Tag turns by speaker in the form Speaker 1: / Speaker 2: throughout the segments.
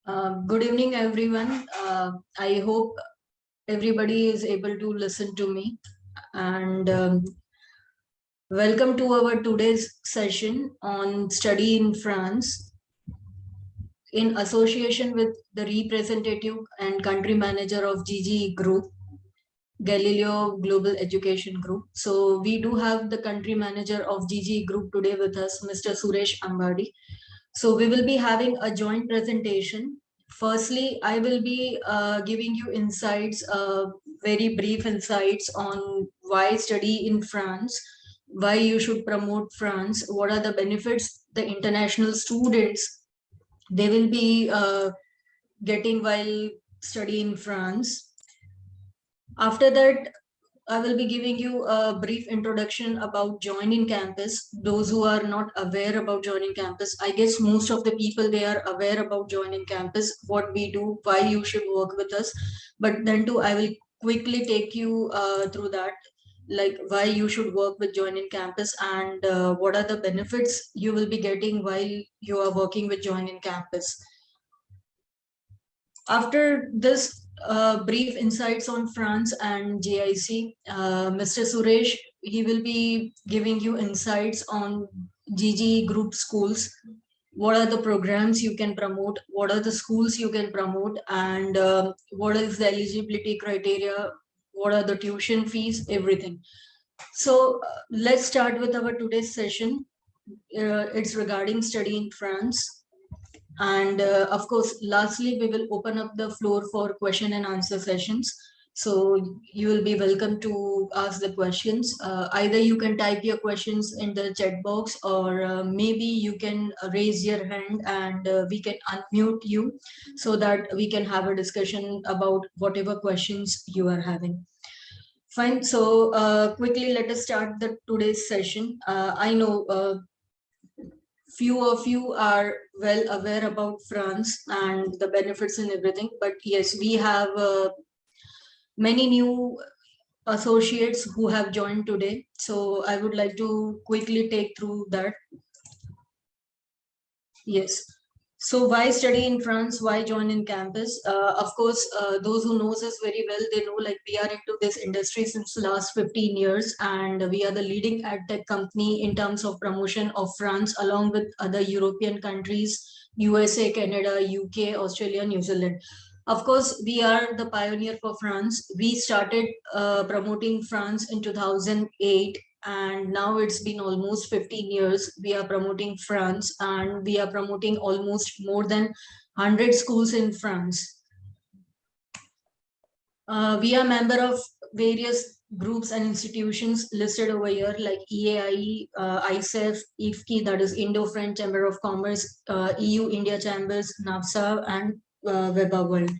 Speaker 1: Good evening, everyone. I hope everybody is able to listen to me. And welcome to our today's session on study in France in association with the representative and country manager of GGE Group, Galileo Global Education Group. So we do have the country manager of GGE Group today with us, Mr. Suresh Ambadi. So we will be having a joint presentation. Firstly, I will be giving you insights, very brief insights on why study in France, why you should promote France, what are the benefits the international students they will be getting while studying in France. After that, I will be giving you a brief introduction about joining campus. Those who are not aware about joining campus, I guess most of the people, they are aware about joining campus, what we do, why you should work with us. But then too, I will quickly take you through that, like why you should work with joining campus and what are the benefits you will be getting while you are working with joining campus. After this brief insights on France and JIC, Mr. Suresh, he will be giving you insights on GG group schools. What are the programs you can promote? What are the schools you can promote? And what is the eligibility criteria? What are the tuition fees? Everything. So let's start with our today's session. It's regarding study in France. And of course, lastly, we will open up the floor for question and answer sessions. So you will be welcome to ask the questions. Either you can type your questions in the chat box, or maybe you can raise your hand and we can unmute you so that we can have a discussion about whatever questions you are having. Fine. So quickly, let us start the today's session. I know few of you are well aware about France and the benefits and everything, but yes, we have many new associates who have joined today. So I would like to quickly take through that. Yes. So why study in France? Why join in campus? Of course, those who knows us very well, they know like we are into this industry since the last 15 years, and we are the leading ad tech company in terms of promotion of France, along with other European countries, USA, Canada, UK, Australia, New Zealand. Of course, we are the pioneer for France. We started promoting France in 2008, and now it's been almost 15 years we are promoting France, and we are promoting almost more than 100 schools in France. We are member of various groups and institutions listed over here like EAI, ISEF, IFKI, that is Indo-French Chamber of Commerce, EU India Chambers, NAFSA, and WEBA World.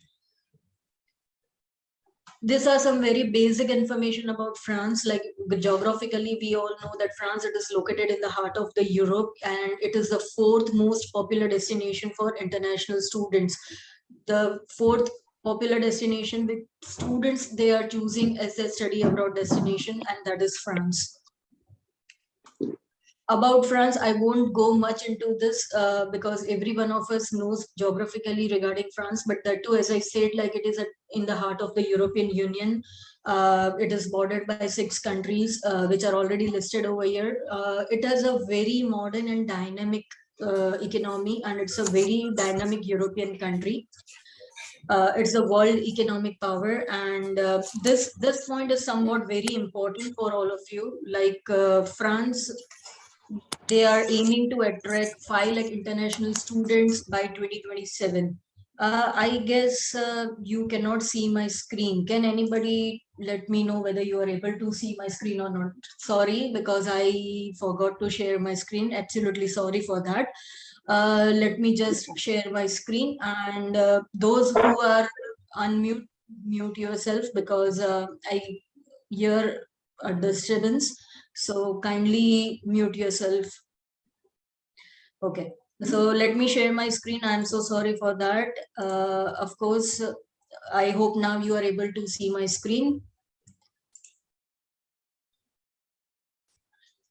Speaker 1: These are some very basic information about France. Like geographically, we all know that France, it is located in the heart of the Europe, and it is the fourth most popular destination for international students. The fourth popular destination with students they are choosing as their study abroad destination, and that is France. About France, I won't go much into this because every one of us knows geographically regarding France, but that too, as I said, like it is in the heart of the European Union. It is bordered by 6 countries, which are already listed over here. It has a very modern and dynamic economy, and it's a very dynamic European country. It's a world economic power, and this point is somewhat very important for all of you. Like France, they are aiming to attract 5 lakh international students by 2027. I guess you cannot see my screen. Can anybody let me know whether you are able to see my screen or not? Sorry, because I forgot to share my screen. Absolutely sorry for that. Let me just share my screen, and those who are mute yourself because I hear a disturbance. So kindly mute yourself. Okay. So let me share my screen. I'm so sorry for that. Of course, I hope now you are able to see my screen.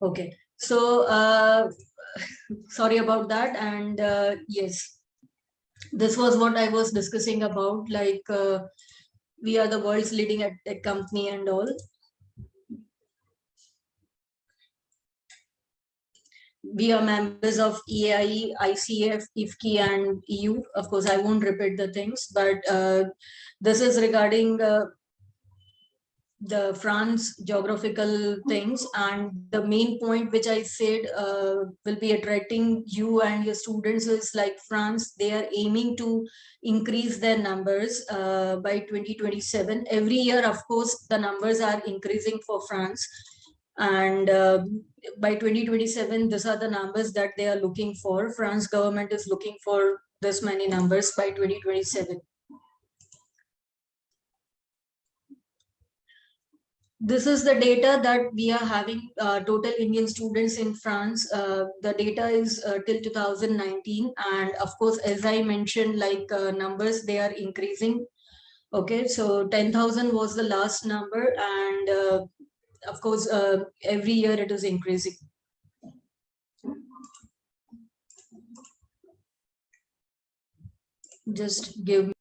Speaker 1: Okay. So sorry about that. And yes. This was what I was discussing about, like we are the world's leading tech company and all. We are members of EAI, ICF, IFKI, and EU. Of course, I won't repeat the things, but this is regarding the France geographical things, and the main point which I said will be attracting you and your students is like France. They are aiming to increase their numbers by 2027. Every year, of course, the numbers are increasing for France, and by 2027, these are the numbers that they are looking for. France government is looking for this many numbers by 2027. This is the data that we are having, total Indian students in France. The data is till 2019. And of course, as I mentioned, like numbers, they are increasing. Okay, so 10,000 was the last number. And of course, every year it is increasing. Just give me.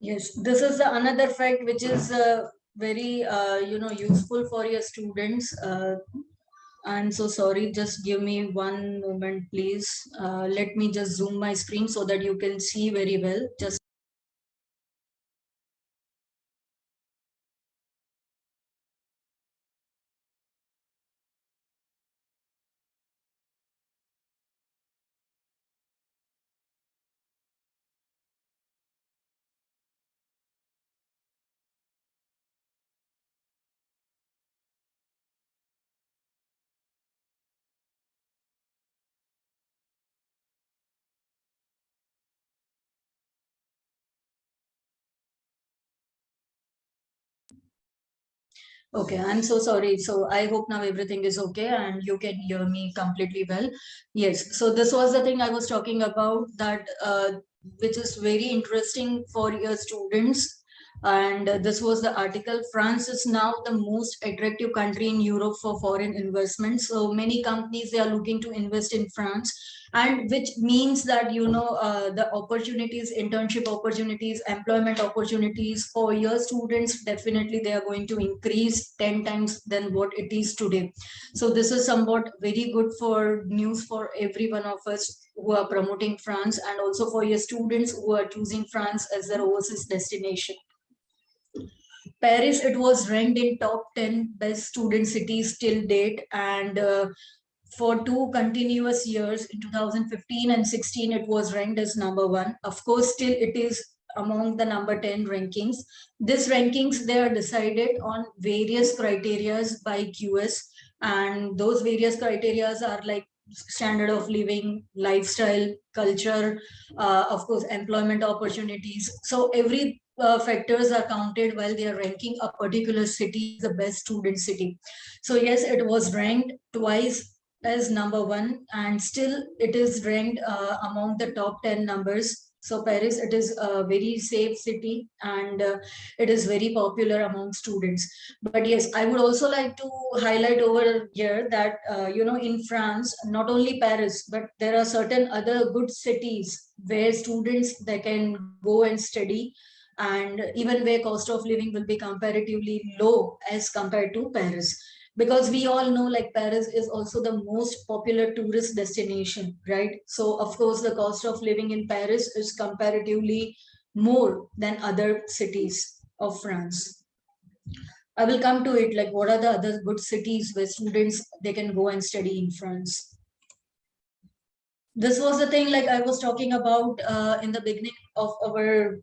Speaker 1: Yes, this is the another fact which is very useful for your students. I'm so sorry. Just give me one moment, please. Let me just zoom my screen so that you can see very well. Just okay, I'm so sorry. So I hope now everything is okay and you can hear me completely well. Yes, so this was the thing I was talking about, that which is very interesting for your students. And this was the article. France is now the most attractive country in Europe for foreign investment. So many companies, they are looking to invest in France, and which means that the opportunities, internship opportunities, employment opportunities for your students, definitely they are going to increase 10 times than what it is today. So this is somewhat very good for news for every one of us who are promoting France, and also for your students who are choosing France as their overseas destination. Paris, it was ranked in top 10 best student cities till date, and for 2 continuous years in 2015 and 16, it was ranked as number one. Of course, still it is among the number 10 rankings. These rankings, they are decided on various criterias by QS, and those various criterias are like standard of living, lifestyle, culture, of course, employment opportunities. So every factors are counted while they are ranking a particular city the best student city. So yes, it was ranked twice as number one, and still it is ranked among the top 10 numbers. So Paris, it is a very safe city, and it is very popular among students. But yes, I would also like to highlight over here that in France, not only Paris, but there are certain other good cities where students, they can go and study, and even where cost of living will be comparatively low as compared to Paris. Because we all know, like, Paris is also the most popular tourist destination, right? So of course the cost of living in Paris is comparatively more than other cities of France. I will come to it, like what are the other good cities where students, they can go and study in France. This was the thing, like I was talking about in the beginning of our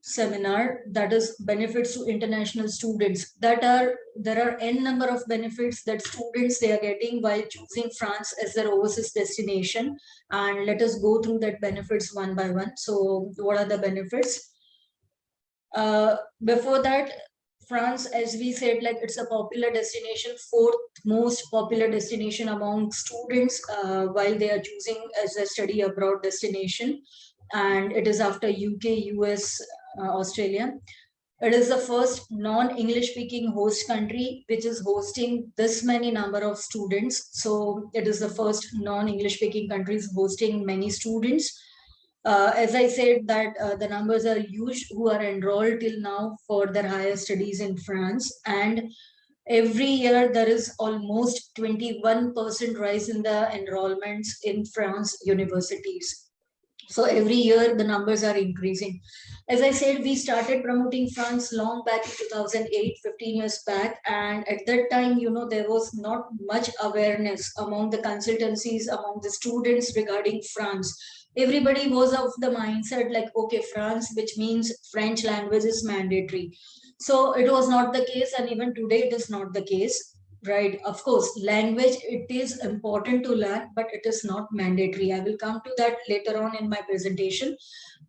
Speaker 1: seminar, that is benefits to international students. That are There are n number of benefits that students, they are getting while choosing France as their overseas destination, and let us go through that benefits one by one. So what are the benefits? Before that, France, as we said, like it's a popular destination, fourth most popular destination among students while they are choosing as a study abroad destination. And it is after UK, US, Australia. It is the first non-English speaking host country which is hosting this many number of students. So it is the first non-English speaking countries hosting many students. As I said, that the numbers are huge who are enrolled till now for their higher studies in France. And every year there is almost 21% rise in the enrollments in France universities. So every year the numbers are increasing. As I said, we started promoting France long back in 2008, 15 years back. And at that time, there was not much awareness among the consultancies, among the students regarding France. Everybody was of the mindset like, okay, France, which means French language is mandatory. So it was not the case. And even today it is not the case. Right, of course, language, it is important to learn, but it is not mandatory. I will come to that later on in my presentation.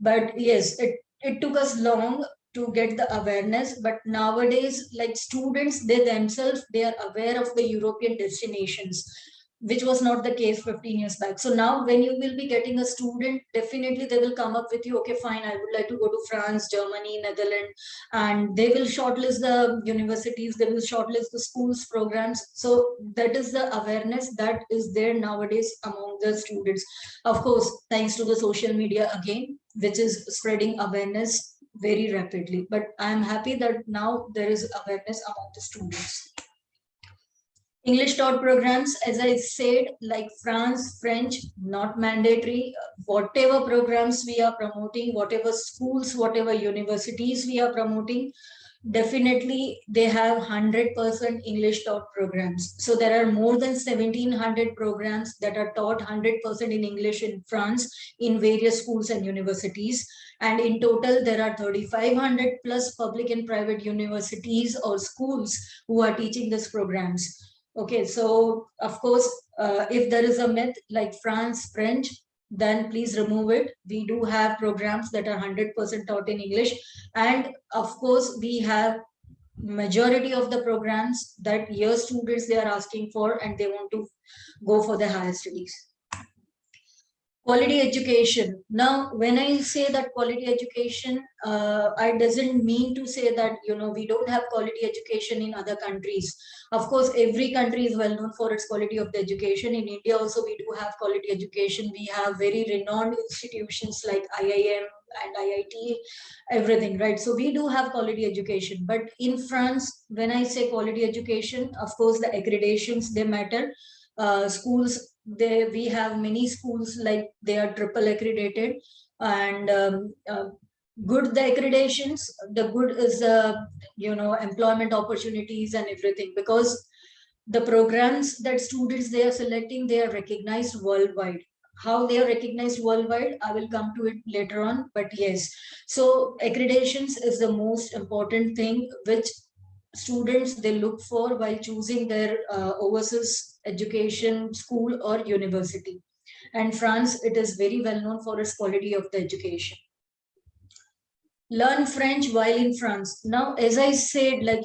Speaker 1: But yes, it took us long to get the awareness. But nowadays, like students, they themselves, they are aware of the European destinations, which was not the case 15 years back. So now when you will be getting a student, definitely they will come up with you, okay, fine, I would like to go to France, Germany, Netherlands, and they will shortlist the universities, they will shortlist the schools programs. So that is the awareness that is there nowadays among the students. Of course, thanks to the social media again, which is spreading awareness very rapidly. But I'm happy that now there is awareness among the students. English taught programs, as I said, like France, French, not mandatory. Whatever programs we are promoting, whatever schools, whatever universities we are promoting, definitely they have 100% English taught programs. So there are more than 1700 programs that are taught 100% in English in France in various schools and universities. And in total, there are 3,500 plus public and private universities or schools who are teaching these programs. Okay, so of course, if there is a myth like France, French, then please remove it. We do have programs that are 100% taught in English. And of course, we have majority of the programs that your students, they are asking for and they want to go for the higher studies. Quality education. Now, when I say that quality education, I doesn't mean to say that, we don't have quality education in other countries. Of course, every country is well known for its quality of the education. In India also, we do have quality education. We have very renowned institutions like IIM and IIT, everything, right? So we do have quality education. But in France, when I say quality education, of course, the accreditations, they matter. Schools, we have many schools like they are triple accredited. And good the accreditations, the good is employment opportunities and everything, because the programs that students they are selecting, they are recognized worldwide. How they are recognized worldwide, I will come to it later on. But yes, so accreditations is the most important thing which students they look for while choosing their overseas education school or university. And France, it is very well known for its quality of the education. Learn French while in France. Now, as I said, like,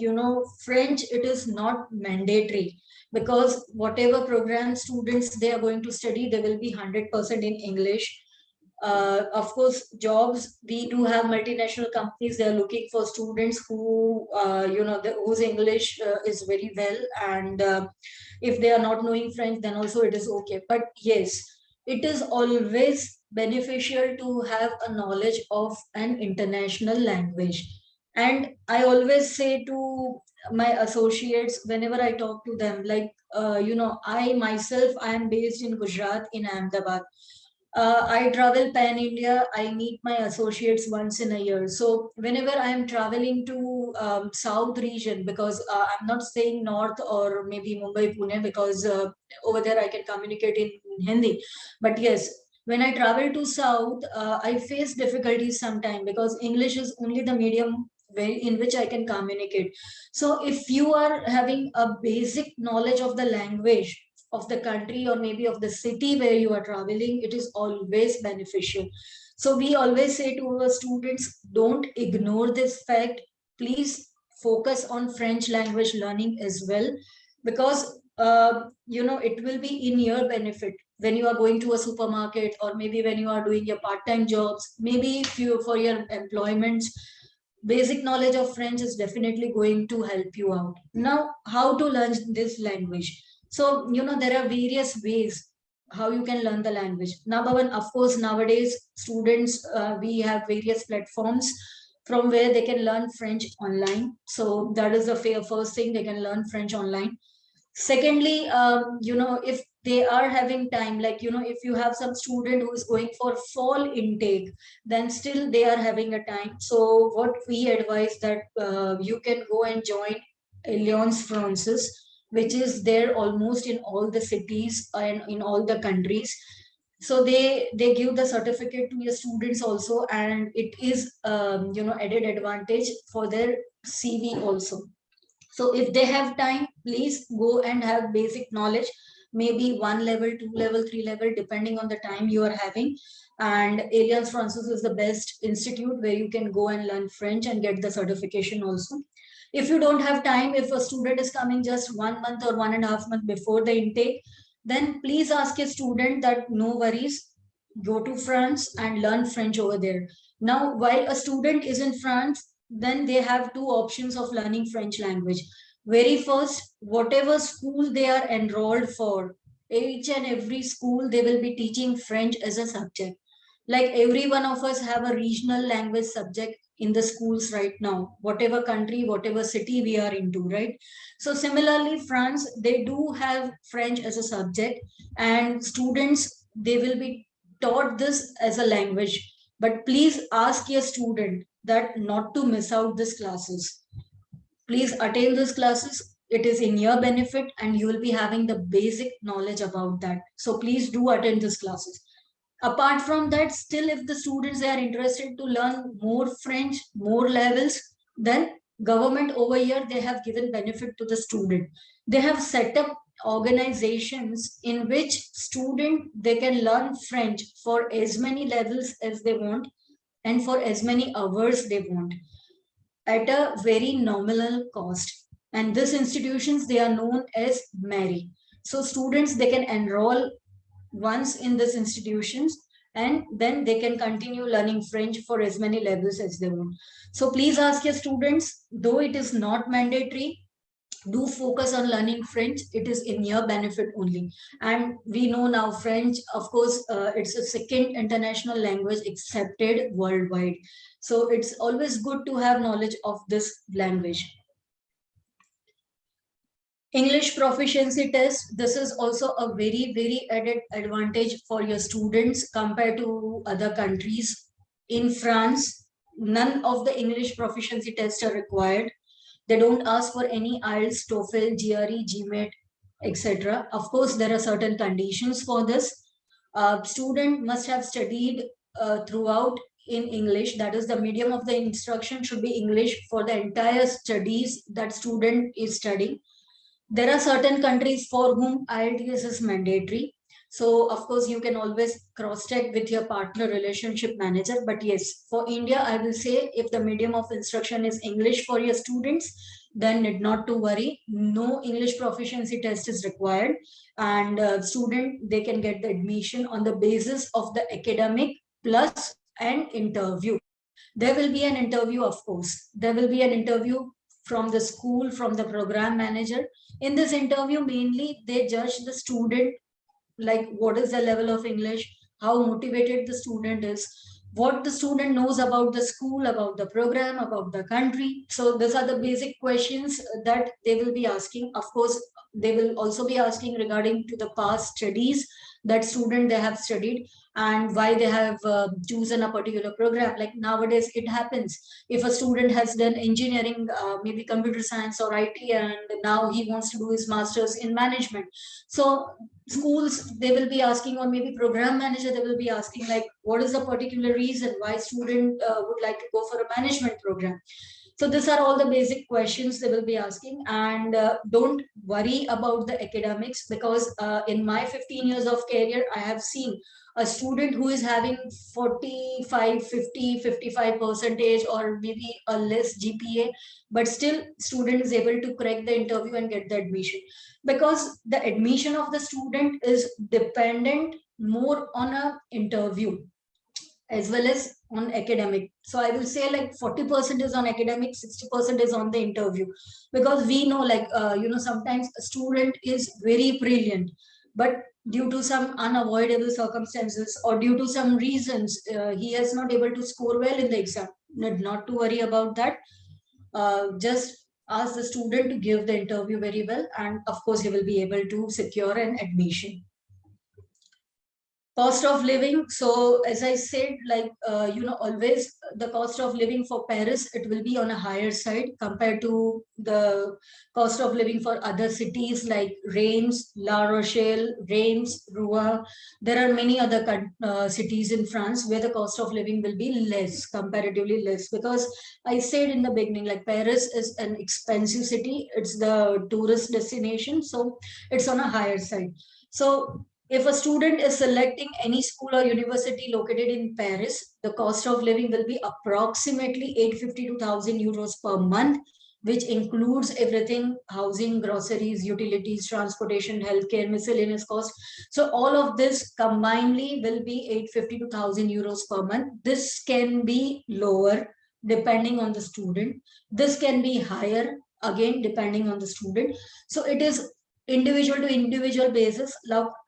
Speaker 1: French, it is not mandatory, because whatever program students they are going to study, they will be 100% in English. Of course, jobs, we do have multinational companies, they're looking for students who, whose English is very well. And if they are not knowing French, then also it is okay. But yes, it is always beneficial to have a knowledge of an international language. And I always say to my associates, whenever I talk to them, like, I myself, I am based in Gujarat, in Ahmedabad. I travel pan India. I meet my associates once in a year. So whenever I am traveling to South region, because I'm not saying North or maybe Mumbai, Pune, because over there I can communicate in Hindi. But yes, when I travel to South, I face difficulties sometimes, because English is only the medium way in which I can communicate. So if you are having a basic knowledge of the language of the country or maybe of the city where you are traveling, it is always beneficial. So we always say to our students, don't ignore this fact. Please focus on French language learning as well, because it will be in your benefit when you are going to a supermarket, or maybe when you are doing your part-time jobs, maybe if you for your employment. Basic knowledge of French is definitely going to help you out. Now, how to learn this language? So, there are various ways how you can learn the language. Number one, of course, nowadays, students, we have various platforms from where they can learn French online. So, that is the first thing, they can learn French online. Secondly, if they are having time, like, if you have some student who is going for fall intake, then still they are having a time. So what we advise that you can go and join Alliance Francis, which is there almost in all the cities and in all the countries. So they give the certificate to your students also, and it is added advantage for their CV also. So if they have time, please go and have basic knowledge, maybe one level, two level, three level, depending on the time you are having. And Alliance Francaise is the best institute where you can go and learn French and get the certification also. If you don't have time, if a student is coming just 1 month or 1.5 months before the intake, then please ask a student that no worries, go to France and learn French over there. Now, while a student is in France, then they have two options of learning French language. Very first, whatever school they are enrolled for, each and every school, they will be teaching French as a subject. Like every one of us have a regional language subject in the schools right now, whatever country, whatever city we are into, right? So similarly, France, they do have French as a subject, and students, they will be taught this as a language. But please ask your student that not to miss out these classes. Please attend these classes. It is in your benefit, and you will be having the basic knowledge about that. So please do attend these classes. Apart from that, still if the students are interested to learn more French, more levels, then government over here, they have given benefit to the student. They have set up organizations in which student, they can learn French for as many levels as they want and for as many hours they want at a very nominal cost. And these institutions, they are known as Mary. So students, they can enroll once in these institutions, and then they can continue learning French for as many levels as they want. So please ask your students, though it is not mandatory, do focus on learning French. It is in your benefit only. And we know now French, of course, it's a second international language accepted worldwide. So it's always good to have knowledge of this language. English proficiency test. This is also a very, very added advantage for your students compared to other countries. In France, none of the English proficiency tests are required. They don't ask for any IELTS, TOEFL, GRE, GMAT, etc. Of course, there are certain conditions for this. Student must have studied throughout in English. That is, the medium of the instruction should be English for the entire studies that student is studying. There are certain countries for whom IELTS is mandatory. So, of course, you can always cross-check with your partner relationship manager. But yes, for India, I will say if the medium of instruction is English for your students, then need not to worry. No English proficiency test is required. And student, they can get the admission on the basis of the academic plus an interview. There will be an interview, of course. There will be an interview from the school, from the program manager. In this interview, mainly they judge the student, like what is the level of English, how motivated the student is, what the student knows about the school, about the program, about the country. So these are the basic questions that they will be asking. Of course, they will also be asking regarding to the past studies that student they have studied and why they have chosen a particular program. Like nowadays it happens, if a student has done engineering, maybe computer science or IT, and now he wants to do his masters in management. So schools, they will be asking, or maybe program manager, they will be asking, like what is the particular reason why student would like to go for a management program. So these are all the basic questions they will be asking, and don't worry about the academics, because in my 15 years of career, I have seen a student who is having 45, 50, 55 percentage or maybe a less GPA, but still student is able to crack the interview and get the admission, because the admission of the student is dependent more on a interview as well as on academic. So I will say like 40% is on academic, 60% is on the interview, because we know like sometimes a student is very brilliant, but due to some unavoidable circumstances or due to some reasons, he is not able to score well in the exam. Not to worry about that. Just ask the student to give the interview very well, and of course he will be able to secure an admission. Cost of living. So as I said, like always the cost of living for Paris, it will be on a higher side compared to the cost of living for other cities like Reims, La Rochelle, Reims, Rouen. There are many other cities in France where the cost of living will be less, comparatively less, because I said in the beginning, like Paris is an expensive city, it's the tourist destination, so it's on a higher side. So if a student is selecting any school or university located in Paris, the cost of living will be approximately 850 to 1,000 euros per month, which includes everything: housing, groceries, utilities, transportation, healthcare, miscellaneous cost. So all of this combinedly will be 850 to 1,000 euros per month. This can be lower depending on the student. This can be higher again depending on the student. So it is individual to individual basis,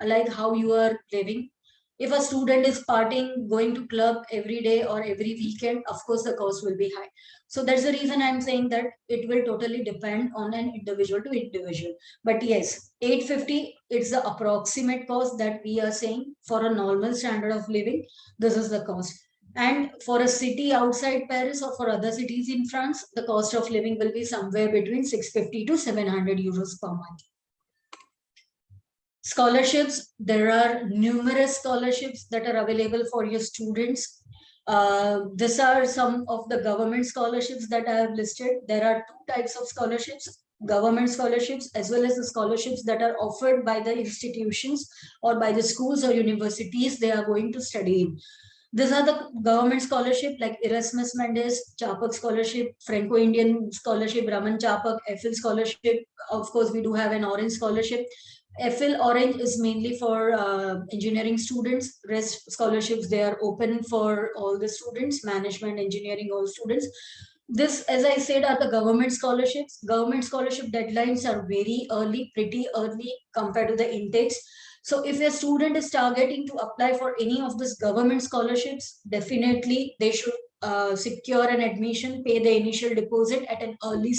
Speaker 1: like how you are living. If a student is partying, going to club every day or every weekend, of course the cost will be high. So that's the reason I'm saying that it will totally depend on an individual to individual. But yes, 850, it's the approximate cost that we are saying for a normal standard of living. This is the cost. And for a city outside Paris or for other cities in France, the cost of living will be somewhere between 650 to 700 euros per month. Scholarships, there are numerous scholarships that are available for your students. These are some of the government scholarships that I have listed. There are two types of scholarships: government scholarships as well as the scholarships that are offered by the institutions or by the schools or universities they are going to study in. These are the government scholarship like Erasmus Mendes, Chapak Scholarship, Franco-Indian Scholarship, Raman Chapak, EFIL Scholarship. Of course, we do have an Orange Scholarship. EFIL Orange is mainly for engineering students. Rest scholarships, they are open for all the students, management, engineering, all students. This, as I said, are the government scholarships. Government scholarship deadlines are very early, pretty early compared to the intakes. So if a student is targeting to apply for any of these government scholarships, definitely they should secure an admission, pay the initial deposit at an early